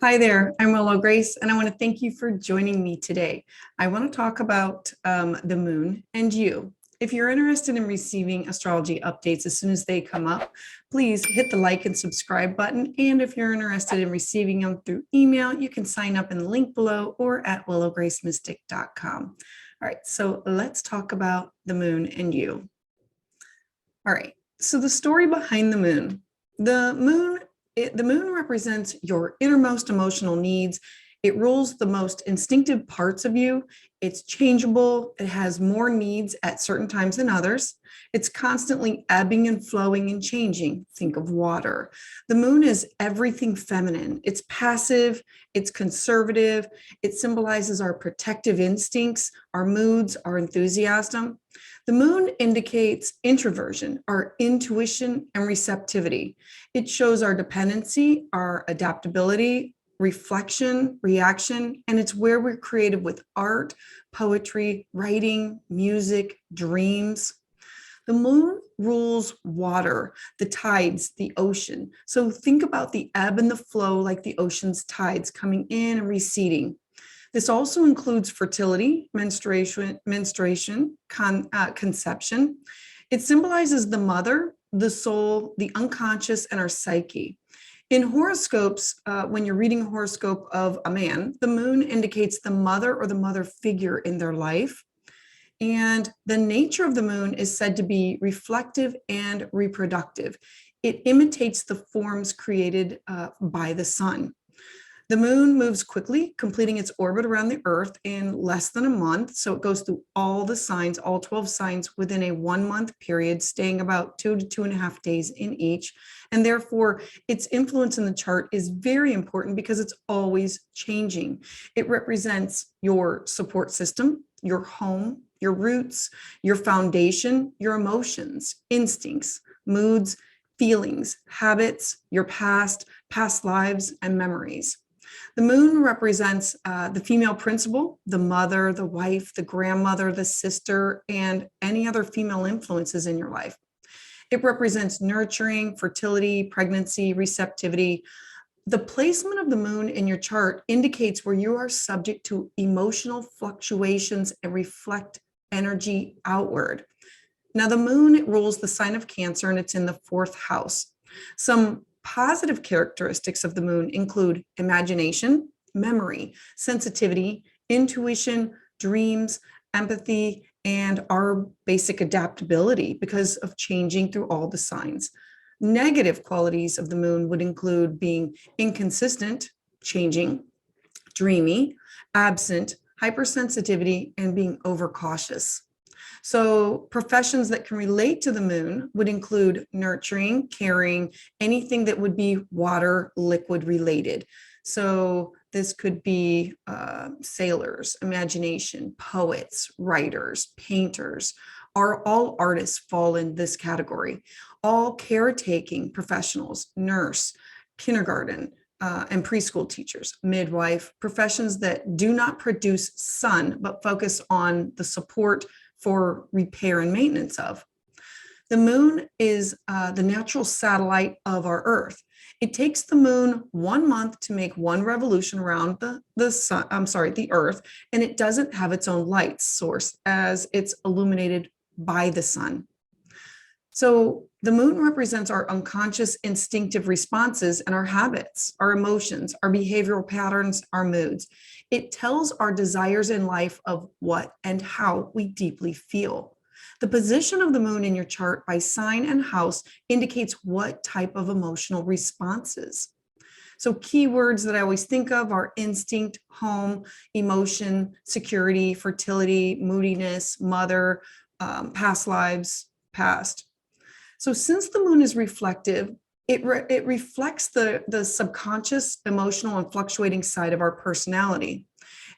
Hi there, I'm Willow Grace, and I want to thank you for joining me today. I want to talk about the moon and you. If you're interested in receiving astrology updates as soon as they come up, please hit the like and subscribe button. And if you're interested in receiving them through email, you can sign up in the link below or at willowgracemystic.com. All right, so let's talk about the moon and you. All right, so the story behind the moon. The moon represents your innermost emotional needs. It rules the most instinctive parts of you. It's changeable. It has more needs at certain times than others. It's constantly ebbing and flowing and changing. Think of water. The moon is everything feminine. It's passive. It's conservative. It symbolizes our protective instincts, our moods, our enthusiasm. The moon indicates introversion, our intuition and receptivity. It shows our dependency, our adaptability, reflection, reaction, and it's where we're creative with art, poetry, writing, music, dreams. The moon rules water, the tides, the ocean. So think about the ebb and the flow like the ocean's tides coming in and receding. This also includes fertility, menstruation, conception. It symbolizes the mother, the soul, the unconscious, and our psyche. In horoscopes, when you're reading a horoscope of a man, the moon indicates the mother or the mother figure in their life. And the nature of the moon is said to be reflective and reproductive. It imitates the forms created by the sun. The moon moves quickly, completing its orbit around the Earth in less than a month. So it goes through all the signs, all 12 signs within a 1 month period, staying about 2 to 2.5 days in each. And therefore, its influence in the chart is very important because it's always changing. It represents your support system, your home, your roots, your foundation, your emotions, instincts, moods, feelings, habits, your past lives, and memories. The moon represents the female principle, the mother, the wife, the grandmother, the sister, and any other female influences in your life. It represents nurturing, fertility, pregnancy, receptivity. The placement of the moon in your chart indicates where you are subject to emotional fluctuations and reflect energy outward. Now, the moon rules the sign of Cancer, and it's in the 4th house. Some positive characteristics of the moon include imagination, memory, sensitivity, intuition, dreams, empathy, and our basic adaptability because of changing through all the signs. Negative qualities of the moon would include being inconsistent, changing, dreamy, absent, hypersensitivity, and being overcautious. So professions that can relate to the moon would include nurturing, caring, anything that would be water, liquid related. So this could be sailors, imagination, poets, writers, painters. All artists fall in this category. All caretaking professionals, nurse, kindergarten, and preschool teachers, midwife, professions that do not produce sun, but focus on the support for repair and maintenance of. The moon is the natural satellite of our Earth. It takes the moon 1 month to make one revolution around the Earth, and it doesn't have its own light source as it's illuminated by the sun. So the moon represents our unconscious instinctive responses and our habits, our emotions, our behavioral patterns, our moods. It tells our desires in life of what and how we deeply feel. The position of the moon in your chart by sign and house indicates what type of emotional responses. So keywords that I always think of are instinct, home, emotion, security, fertility, moodiness, mother, past lives, past. So since the moon is reflective, it reflects the subconscious, emotional, and fluctuating side of our personality.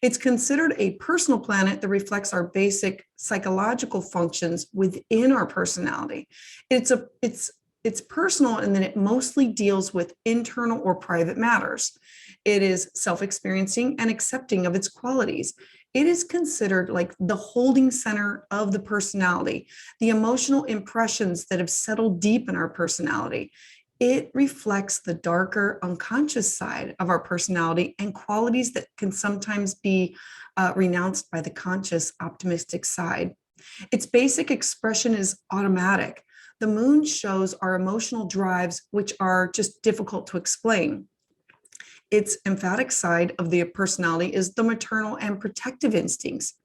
It's considered a personal planet that reflects our basic psychological functions within our personality. It's personal, and then it mostly deals with internal or private matters. It is self-experiencing and accepting of its qualities. It is considered like the holding center of the personality, the emotional impressions that have settled deep in our personality. It reflects the darker unconscious side of our personality and qualities that can sometimes be renounced by the conscious optimistic side. Its basic expression is automatic. The moon shows our emotional drives, which are just difficult to explain. Its emphatic side of the personality is the maternal and protective instincts.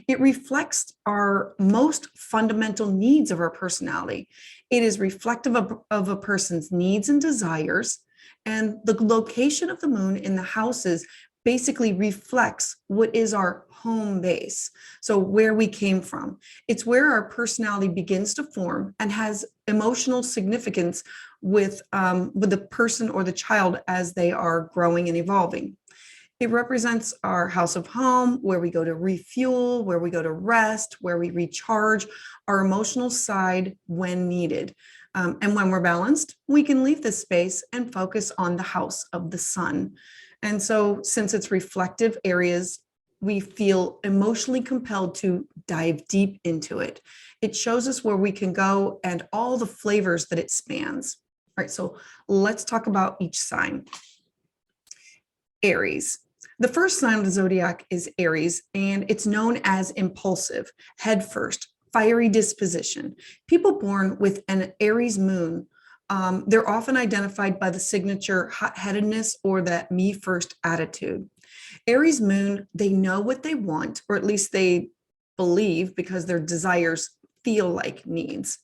It reflects our most fundamental needs of our personality. It is reflective of a person's needs and desires. And the location of the moon in the houses basically reflects what is our home base. So where we came from. It's where our personality begins to form and has emotional significance with the person or the child as they are growing and evolving. It represents our house of home, where we go to refuel, where we go to rest, where we recharge our emotional side when needed. And when we're balanced, we can leave this space and focus on the house of the sun. And so, since it's reflective areas, we feel emotionally compelled to dive deep into it. It shows us where we can go and all the flavors that it spans. All right, so let's talk about each sign. Aries. The first sign of the zodiac is Aries, and it's known as impulsive, head first, fiery disposition. People born with an Aries moon, they're often identified by the signature hot-headedness or that me first attitude. Aries moon, they know what they want, or at least they believe because their desires feel like needs.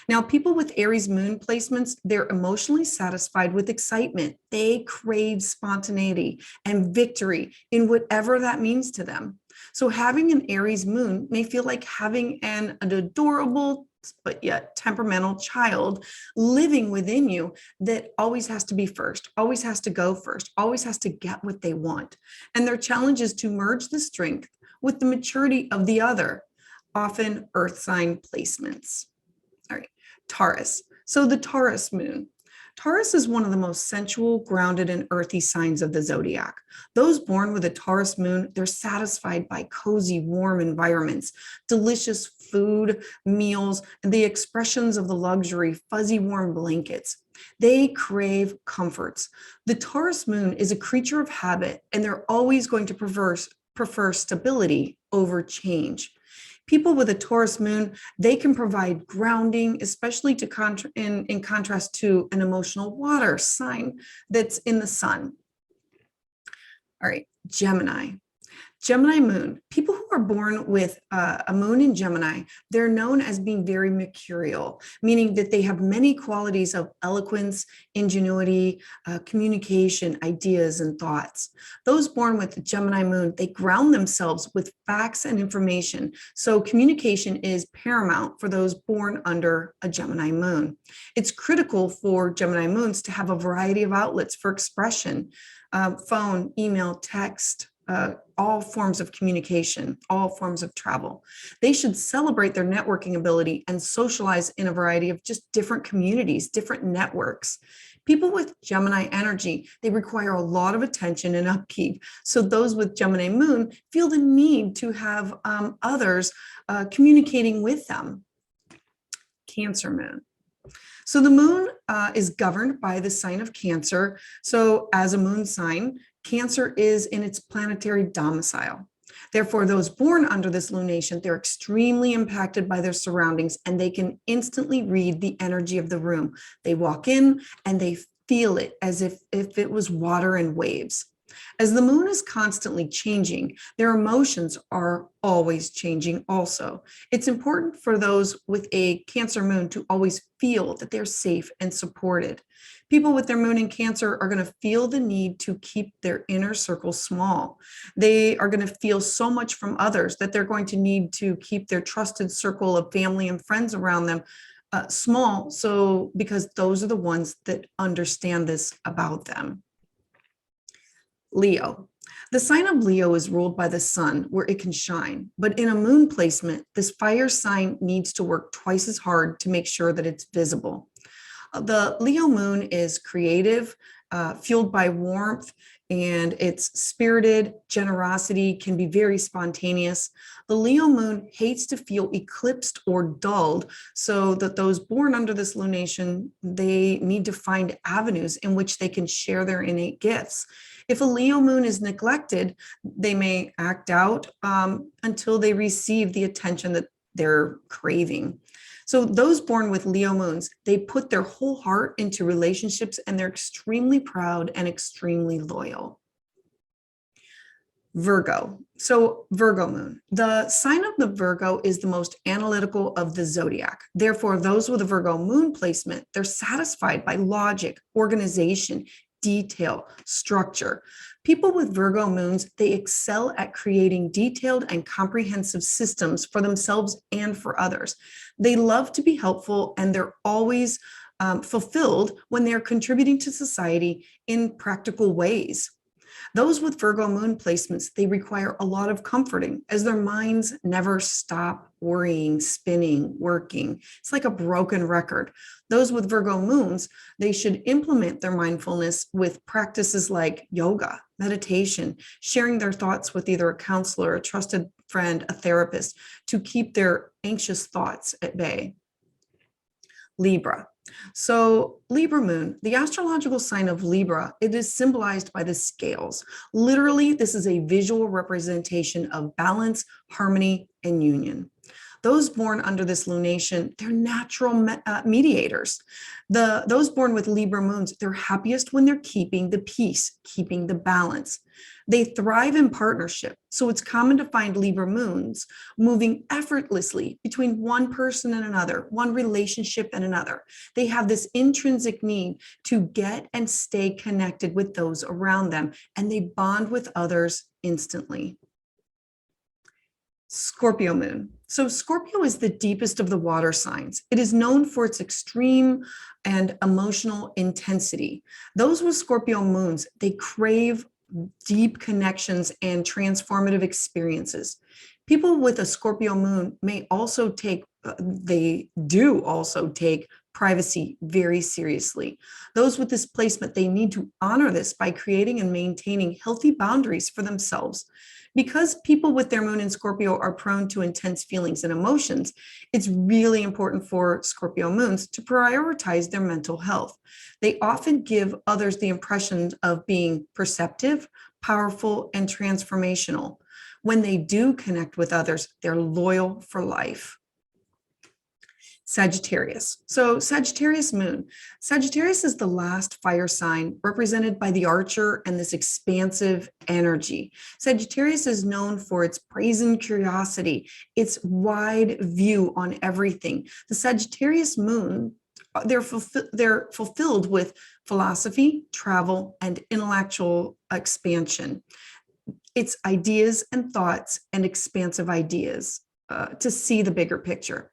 Now, people with Aries moon placements, they're emotionally satisfied with excitement. They crave spontaneity and victory in whatever that means to them. So having an Aries moon may feel like having an adorable but yet temperamental child living within you that always has to be first, always has to go first, always has to get what they want. And their challenge is to merge the strength with the maturity of the other, often earth sign placements. All right, Taurus. So the Taurus moon. Taurus is one of the most sensual, grounded, and earthy signs of the zodiac. Those born with a Taurus moon, they're satisfied by cozy, warm environments, delicious food, meals, and the expressions of the luxury, fuzzy, warm blankets. They crave comforts. The Taurus moon is a creature of habit, and they're always going to prefer stability over change. People with a Taurus moon, they can provide grounding, especially in contrast to an emotional water sign that's in the sun. All right, Gemini. Gemini moon. People who are born with a moon in Gemini, they're known as being very mercurial, meaning that they have many qualities of eloquence, ingenuity, communication, ideas, and thoughts. Those born with the Gemini moon, they ground themselves with facts and information. So communication is paramount for those born under a Gemini moon. It's critical for Gemini moons to have a variety of outlets for expression, phone, email, text, all forms of communication, all forms of travel. They should celebrate their networking ability and socialize in a variety of just different communities, different networks. People with Gemini energy, they require a lot of attention and upkeep. So those with Gemini moon feel the need to have others communicating with them. Cancer moon. So the moon is governed by the sign of Cancer. So as a moon sign, Cancer is in its planetary domicile. Therefore, those born under this lunation, they're extremely impacted by their surroundings and they can instantly read the energy of the room. They walk in and they feel it as if it was water and waves. As the moon is constantly changing, their emotions are always changing also. It's important for those with a Cancer moon to always feel that they're safe and supported. People with their moon in Cancer are going to feel the need to keep their inner circle small. They are going to feel so much from others that they're going to need to keep their trusted circle of family and friends around them small. So because those are the ones that understand this about them. Leo. The sign of Leo is ruled by the sun, where it can shine. But in a moon placement, this fire sign needs to work twice as hard to make sure that it's visible. The Leo moon is creative, fueled by warmth, and it's spirited. Generosity can be very spontaneous. The Leo moon hates to feel eclipsed or dulled, so that those born under this lunation, they need to find avenues in which they can share their innate gifts. If a Leo moon is neglected, they may act out until they receive the attention that they're craving. So those born with Leo moons, they put their whole heart into relationships, and they're extremely proud and extremely loyal. Virgo. So Virgo moon, the sign of the Virgo is the most analytical of the zodiac. Therefore, those with a Virgo moon placement, they're satisfied by logic, organization, detail, structure. People with Virgo moons, they excel at creating detailed and comprehensive systems for themselves and for others. They love to be helpful, and they're always fulfilled when they're contributing to society in practical ways. Those with Virgo moon placements, they require a lot of comforting, as their minds never stop worrying, spinning, working. It's like a broken record. Those with Virgo moons, they should implement their mindfulness with practices like yoga, meditation, sharing their thoughts with either a counselor, a trusted friend, a therapist, to keep their anxious thoughts at bay. Libra. So Libra moon, the astrological sign of Libra, it is symbolized by the scales. Literally, this is a visual representation of balance, harmony, and union. Those born under this lunation, they're natural mediators. Those born with Libra moons, they're happiest when they're keeping the peace, keeping the balance. They thrive in partnership. So it's common to find Libra moons moving effortlessly between one person and another, one relationship and another. They have this intrinsic need to get and stay connected with those around them, and they bond with others instantly. Scorpio moon. So Scorpio is the deepest of the water signs. It is known for its extreme and emotional intensity. Those with Scorpio moons, they crave deep connections and transformative experiences. People with a Scorpio moon may also they do also take privacy very seriously. Those with this placement, they need to honor this by creating and maintaining healthy boundaries for themselves. Because people with their moon in Scorpio are prone to intense feelings and emotions, it's really important for Scorpio moons to prioritize their mental health. They often give others the impression of being perceptive, powerful, and transformational. When they do connect with others, they're loyal for life. Sagittarius. So Sagittarius moon. Sagittarius is the last fire sign represented by the archer and this expansive energy. Sagittarius is known for its brazen curiosity, its wide view on everything. The Sagittarius moon, they're fulfilled with philosophy, travel, and intellectual expansion. It's ideas and thoughts and expansive ideas to see the bigger picture.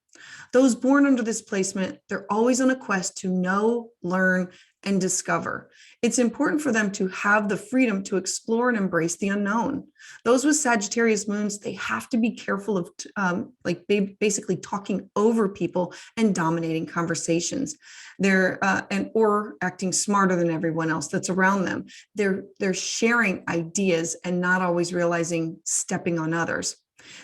Those born under this placement, they're always on a quest to know, learn, and discover. It's important for them to have the freedom to explore and embrace the unknown. Those with Sagittarius moons, they have to be careful of basically talking over people and dominating conversations. Or acting smarter than everyone else that's around them. They're sharing ideas and not always realizing stepping on others.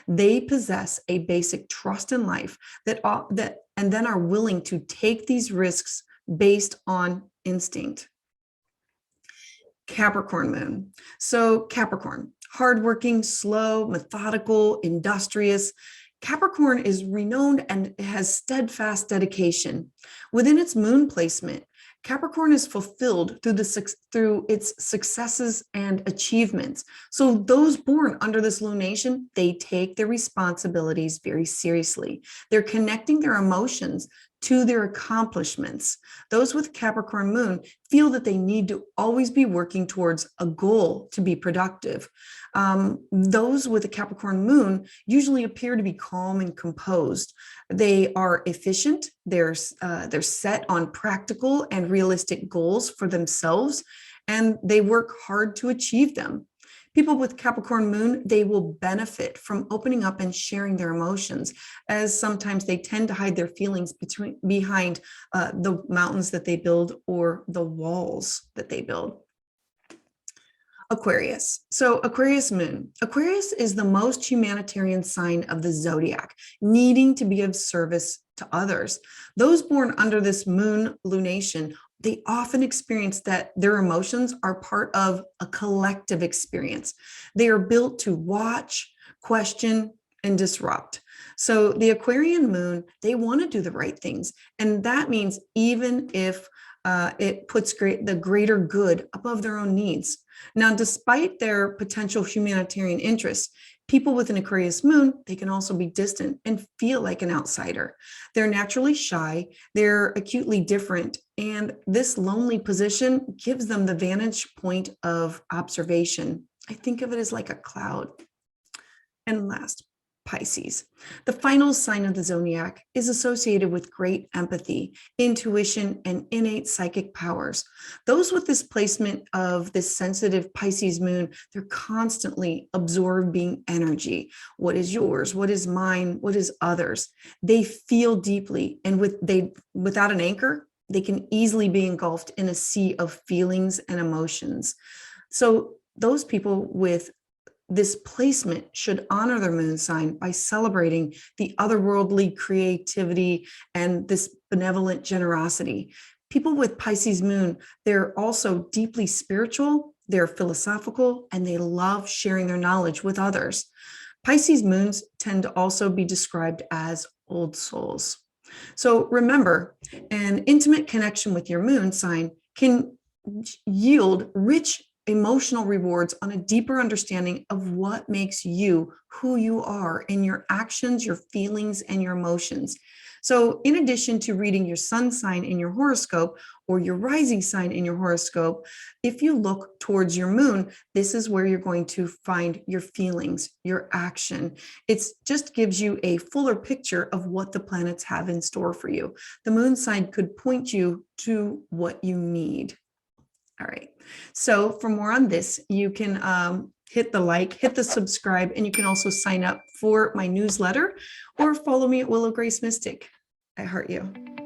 They possess a basic trust in life and then are willing to take these risks based on instinct. Capricorn moon. So Capricorn, hardworking, slow, methodical, industrious. Capricorn is renowned and has steadfast dedication. Within its moon placement, Capricorn is fulfilled through its successes and achievements. So those born under this lunation, they take their responsibilities very seriously. They're connecting their emotions to their accomplishments. Those with Capricorn moon feel that they need to always be working towards a goal to be productive. Those with a Capricorn moon usually appear to be calm and composed. They are efficient. They're set on practical and realistic goals for themselves, and they work hard to achieve them. People with Capricorn moon, they will benefit from opening up and sharing their emotions, as sometimes they tend to hide their feelings behind the mountains that they build or the walls that they build. Aquarius. So Aquarius moon. Aquarius is the most humanitarian sign of the zodiac, needing to be of service to others. Those born under this moon lunation, they often experience that their emotions are part of a collective experience. They are built to watch, question, and disrupt. So the Aquarian moon, they want to do the right things. And that means even if it puts the greater good above their own needs. Now, despite their potential humanitarian interests, people with an Aquarius moon, they can also be distant and feel like an outsider. They're naturally shy, they're acutely different, and this lonely position gives them the vantage point of observation. I think of it as like a cloud. And last, Pisces. The final sign of the zodiac is associated with great empathy, intuition, and innate psychic powers. Those with this placement of this sensitive Pisces moon, they're constantly absorbing energy. What is yours? What is mine? What is others? They feel deeply, and without an anchor, they can easily be engulfed in a sea of feelings and emotions. So those people with this placement should honor their moon sign by celebrating the otherworldly creativity and this benevolent generosity. People with Pisces moon, they're also deeply spiritual, they're philosophical, and they love sharing their knowledge with others. Pisces moons tend to also be described as old souls. So remember, an intimate connection with your moon sign can yield rich emotional rewards on a deeper understanding of what makes you who you are in your actions, your feelings, and your emotions. So in addition to reading your sun sign in your horoscope or your rising sign in your horoscope, if you look towards your moon, this is where you're going to find your feelings, your action. It just gives you a fuller picture of what the planets have in store for you. The moon sign could point you to what you need. All right. So for more on this, you can hit the like, hit the subscribe, and you can also sign up for my newsletter or follow me at Willow Grace Mystic. I heart you.